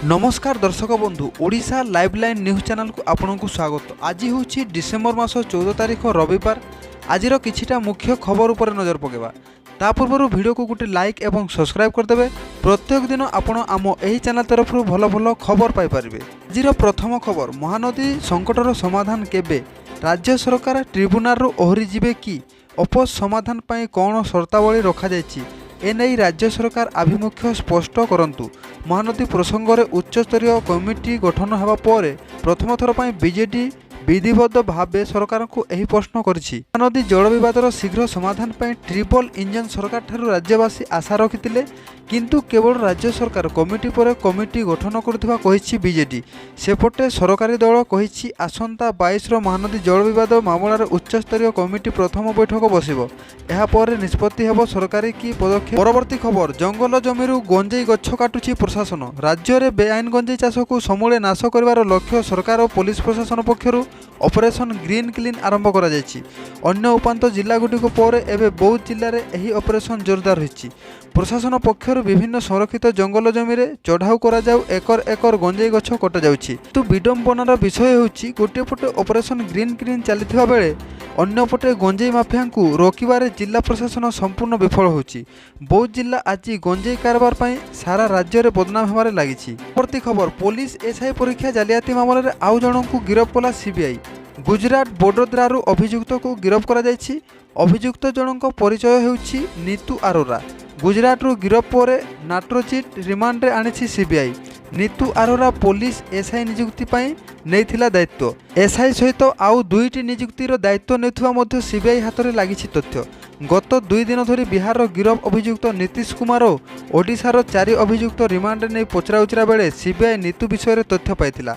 नमस्कार दर्शक बंधु ओडिशा लाइवलाइन न्यूज चैनल को आपन को स्वागत। आज हूँ डिसेम्बर मास 14 तारीख रविवार। आज किछिटा मुख्य खबर उपर नजर पकेबा। ता पूर्व वीडियो को गोटे लाइक एवं सब्सक्राइब करदेवे। प्रत्येक दिन आपण आम एही चैनल तरफ भल भल खबर पाई परिबे। आज प्रथम खबर, महानदी संकटर समाधान केबे? राज्य सरकार ट्रिब्यूनाल रु ओहरी जिबे कि? अपोज समाधान पाई कौन शर्तावली रखा जायछि? एने राज्य सरकार आभिमुख्य स्पष्ट करंतु। महानदी प्रसंग में उच्चस्तरीय कमिटी गठन होगा पर प्रथम थर पर बीजेडी विधिबद्ध भावे सरकार को यही प्रश्न करिछि। महानदी जल विवादर शीघ्र समाधान पर ट्रिपल इंजन सरकार ठारू राज्यवासी आशा रखिथिले, किंतु केवल राज्य सरकार कमिटी पर कमिटी गठन करुथिबा कहिछि बीजेडी। सेपटे सरकारी दल कहिछि आसंता 22 महानदी जल विवाद मामलार उच्चस्तरीय कमिटी प्रथम बैठक बसिबो। एहा पर निष्पत्ति हेबो सरकारी की पदक्षेप। परवर्ती खबर, जंगल जमीरु गंजेई गछ काटुछि प्रशासन। राज्य में बेआईन गंजेई चाष को समूले नाश करिवार लक्ष्य सरकार और पुलिस प्रशासन पक्षरु ऑपरेशन ग्रीन क्लीन आरंभ करा जायछि। अन्य उपांत जिला गुटिक पर एबे बौद्ध जिले में यही ऑपरेशन जोरदार होइछि। प्रशासन पक्षर विभिन्न संरक्षित जंगल जमी में चढ़ाऊ करा जाऊ एकर एकर गंजेई गछ कटा जाउछि। तो विडंबनार विषय होउछि गोटे पटे ऑपरेशन ग्रीन क्लीन चलिथिबा बेले अन्य पटे गंजेई माफिया को रोकबारे जिला प्रशासन संपूर्ण विफल होउछि। बौद्ध जिला आज गंजेई कारबार पई सारा राज्य में बदनाम होबारे लागिछि। परवर्ती खबर, पुलिस एसआई परीक्षा जालियाती मामले में आउ जनकु गिरफ कला सीबीआई। गुजरात बोडोद्रारू अभियुक्त को गिरफ करा जायछि। अभियुक्त जनक परिचय हेउछि नीतू अरोरा। गुजरात रू गिरफ पर नाट्रोचिट रिमांड रे आनिछि CBI. Neetu Arora police SI नियुक्ति पाई नेइथिला दायित्व। एसआई सहित आउ दुईटी नियुक्तिर दायित्व नेउथिबा मध्य सीबीआई हाथ में लागिछि तथ्य। गत 2 दिन धरी बिहार गिरफ अभियुक्त नीतीश कुमार और ओडिशार 4 अभियुक्त रिमांड ने पचराउचरा बेले सीबीआई नीतू विषय तथ्य पाइथिला।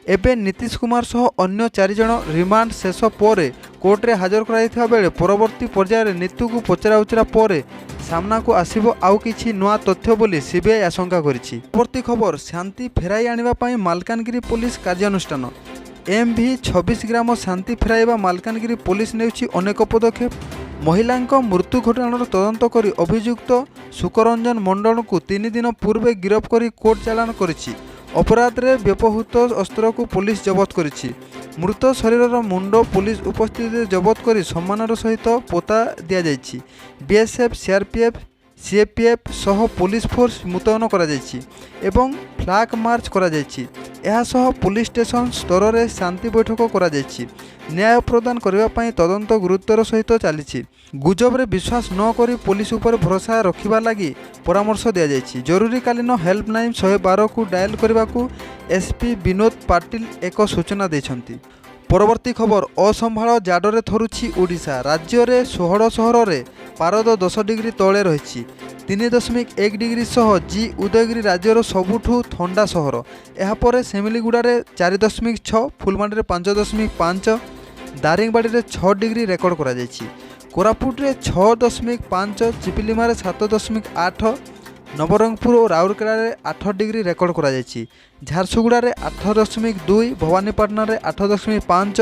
एबे नीतीश कुमार सह अन्य 4 जन रिमांड शेष पर कोर्ट रे हाजर कराइथिबा बेले परवर्ती पर्याय नीतू को पचराउचरा पर सामना को आसिबो आउ किछि नुआ तथ्य बोली सीबीआई आशंका करिछि। परवर्ती खबर, शांति फेराई आनिबा पई मालकानगिरी पुलिस कार्यानुष्ठान। एमभी 26 ग्राम शांति फेराइबा मालकानगिरी पुलिस नेउछि अनेक पदक्षेप। महिलांक मृत्यु घटनार तदंत करी अभियुक्त सुकरंजन मंडल को 3 दिन पूर्वे गिरफ करी कोर्ट चालान करिछि। अपराध रे व्यवहृत अस्त्र को पुलिस जबत करिछि। मृत शरीर मुंड पुलिस उपस्थिति जबत करी सम्मानर सहित पोता दिया जाइछि। बीएसएफ सीआरपीएफ सीएपीएफ सह पुलिस फोर्स मुतयन करा जाइछि एवं फ्लैग मार्च करा जाइछि। एहा सह पुलिस स्टेशन स्तर में शांति बैठक करा जाइछि। न्याय प्रदान करबा पई तदंत गुरुत्वर सहित चलिछि। गुजब रे विश्वास न करी पुलिस उपर भरोसा रखिबा लागि परामर्श दिया जाइछि। जरूरीकालीन हेल्पलाइन 112 को डायल करबा को एसपी विनोद पाटिल एक सूचना दैछंती। परवर्ती खबर, असंभाळ जाडरे थरुछि ओडिशा। राज्य रे 16 सहर रे पारद 10 डिग्री तले रहिछि। 3.1 डिग्री सह जी उदयगिरी राज्यर सबुठु ठंडा सहर। एहापर सेमिलीगुड़ा रे 4.6, फुलबाणी रे 5.5, दारिंगबाड़ी रे 6 डिग्री रेकर्ड करा जायछि। कोरापुट रे 6.5, चिपिलिमा रे 7.8, नवरंगपुर और राउरकेला रे 8 डिग्री रेकर्ड करा जायछि। झारसुगुड़ा रे 8.2, भवानीपाटना रे 8.5,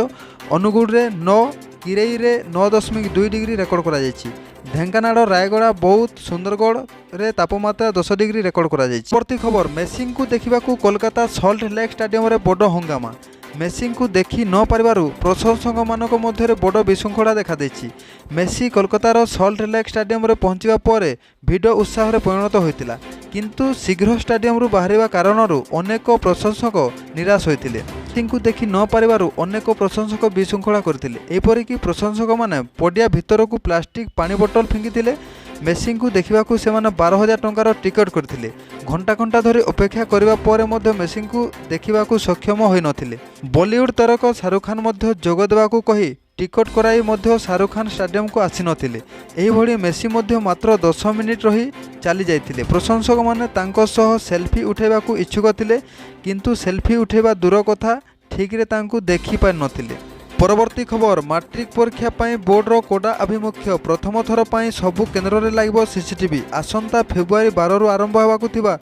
अनुगुड़ रे 9, किरई रे 9.2 डिग्री रेकर्ड करा जायछि। ढेंकानाल, रायगड़ा, बौद्ध, सुंदरगढ़ रे तापमात्रा 10 डिग्री रेकर्ड करा जायछि। परवर्ती खबर, मेसी को देखा कोलकाता सल्ट लेक स्टेडियम रे बड़ हंगामा। मेसी को देखि न पारिबारु प्रशंसक मानक मध्य बड़ विशृंखला देखा देछि। मेसी कोलकातार सल्ट लेक स्टेडियम रे पहुंचवा पर भिड उत्साह रे परिणत होइतिला, किंतु शीघ्र स्टेडियम रु बाहरिबा कारणरू अनेक प्रशंसक निराश होइतिले। मेसी को देखि न पारिबारु अनेक प्रशंसक विशृंखला करथिले। एपरिक प्रशंसक माने पडिया भितर को प्लास्टिक पानी बोतल फिंगिथिले। मेसी को देखा से 12,000 टंकार टिकट करथिले। घंटा घंटा धरी अपेक्षा करबा परे मध्य मेसी को देखा सक्षम होई नथिले। बॉलीवुड तारका शाहरुख खान मध्य जोग देबाकू कही टिकट कराई मध्य शाहरुख खान स्टेडियम को आसी नथिले। एही भली मेसी मध्य मात्र 10 मिनिट रही चली जाइथिले। प्रशंसक माने तांको सह सेल्फी उठेबाकू इच्छुक थिले, किंतु सेल्फी उठेबा दूर कथा ठीक रे तांकू देखि पाइ नथिले। परवर्ती खबर, मैट्रिक परीक्षा पाई बोर्डर कोडा आभिमुख्य। प्रथम थर पाई सबु केन्द्र रे लागिबो सीसीटीवी। आसंता फेब्रुआरी 12 रु आरंभ होबाकू थिबा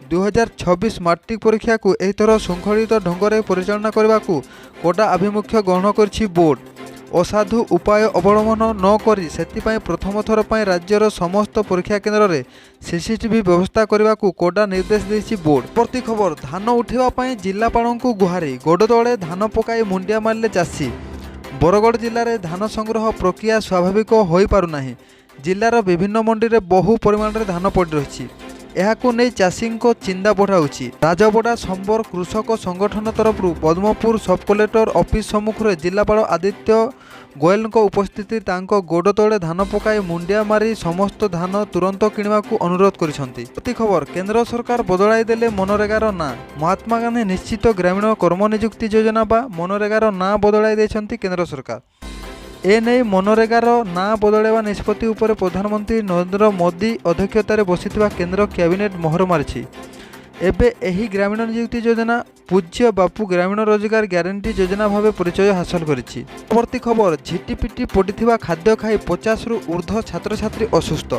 2026 मैट्रिक परीक्षा को एही थर शृंखलित ढंग रे परिचालना करबाकू कोडा आभिमुख्य ग्रहण करछि बोर्ड। असाधु उपाय अवलम्बन नकरी सेथिपाई प्रथम थर पर राज्यर समस्त परीक्षा केन्द्र में सीसीटीवी व्यवस्था करने को कड़ा निर्देश देछि बोर्ड। प्रति खबर धान उठाइवाई जिलापाल को गुहारी गोड़ तले धान पकाई मुंडिया मारे चाषी। बरगढ़ जिले में धान संग्रह प्रक्रिया स्वाभाविक हो पारुना। जिलार विभिन्न मंडी में बहु परिमाण में धान पड़ रही नहीं चाषी चिंता बढ़ाऊँगी। राजबड़ा संबर कृषक संगठन तरफ पद्मपुर सब कलेक्टर ऑफिस सम्मुखें जिलापाल आदित्य गोयल उपस्थिति गोड़ तले धान पकाई मुंडिया मारी समस्त धान तुरंत किणवा अनुरोध करिसेंती। प्रति खबर केंद्र सरकार बदलाई देले मनरेगार ना। महात्मा गांधी निश्चित ग्रामीण कर्म नियुक्ति योजना बा मनरेगार ना बदलाई देछंती केंद्र सरकार। एने मनरेगार ना बदलवा निष्पत्ति उपर प्रधानमंत्री नरेंद्र मोदी अध्यक्षतार बसिथिबा केंद्र कैबिनेट मोहर मारिछि। एबे एही ग्रामीण नियुक्ति योजना पूज्य बापू ग्रामीण रोजगार ग्यारंटी योजना भाव परिचय हासिल करिछि। परवर्ती खबर झिटिपिटी पड़िथिबा खाद्य खाई 50 रु ऊर्ध्व छात्र छात्री असुस्थ।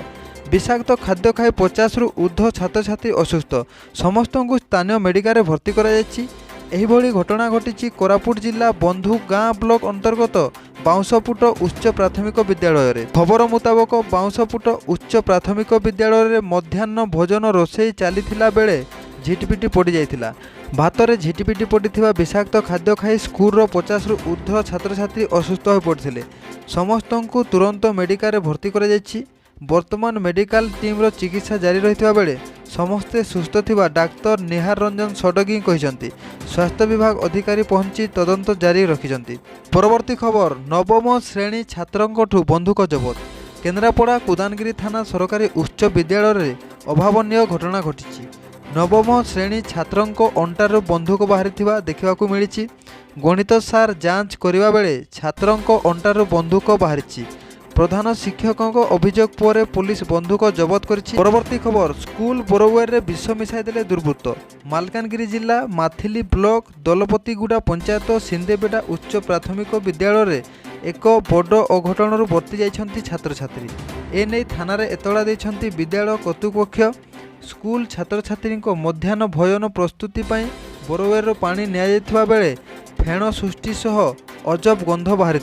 विषाक्त खाद्य खाई 50 रु ऊर्ध्व छात्र छात्री असुस्थ समस्त को स्थानीय मेडिकल भर्ती कराଯାଇଛି। एहिभଳି घटना घटी कोरापुट जिला बंधु गाँ ब्लॉक अंतर्गत बाउंसपुट उच्च प्राथमिक विद्यालय। खबर मुताबक बाउंसपुट उच्च प्राथमिक विद्यालय मध्याह्न भोजन रोषेई चलीथिला बेले झिटिपिटी पड़ जाइथिला। भातरे झिटिपिटी पड़िथिबा विषाक्त खाद्य खाई स्कूल 50 रु ऊर्ध्व छात्र छात्री असुस्थ हो पड़थिले। समस्त को तुरंत मेडिकल भर्ती करा जायछि। वर्तमान मेडिकल टीम चिकित्सा जारी रही बेले समस्ते सुस्थ थिबा डाक्तर निहार रंजन षडगी कहिसंती। स्वास्थ्य विभाग अधिकारी पहुंची तदंत जारी रखिसंती। परवर्ती खबर नवम श्रेणी छात्रंकठू बंधुक जबत। केन्द्रापड़ा कुदानगिरी थाना सरकारी उच्च विद्यालय अभावनीय घटना घटी। नवम श्रेणी छात्रंक अंटारू बंधुक बाहरी देखा मिली। गणित सार जांच करने बेले छात्रंक अंटारू बंधुक बाहरी। प्रधान शिक्षकों अभियोग पर पुलिस बंधुक जबत करिछि। परवर्ती खबर स्कूल बोरवेर विष मिसाई देले दुर्बृत्त। मालकानगिरी जिला माथिली ब्लॉक दलपतिगुड़ा पंचायत सिंदेबेडा उच्च प्राथमिक विद्यालय एक बड़ अघटन बर्ती जाइछंती छात्र छात्री। एने थाना एतला देइछंती विद्यालय कर्तृपक्ष। स्कूल छात्र छात्री मध्याह्न भोजन प्रस्तुति बोरवेर पानी निया बेले फेण सृष्टि सह अजब गंध बाहरी।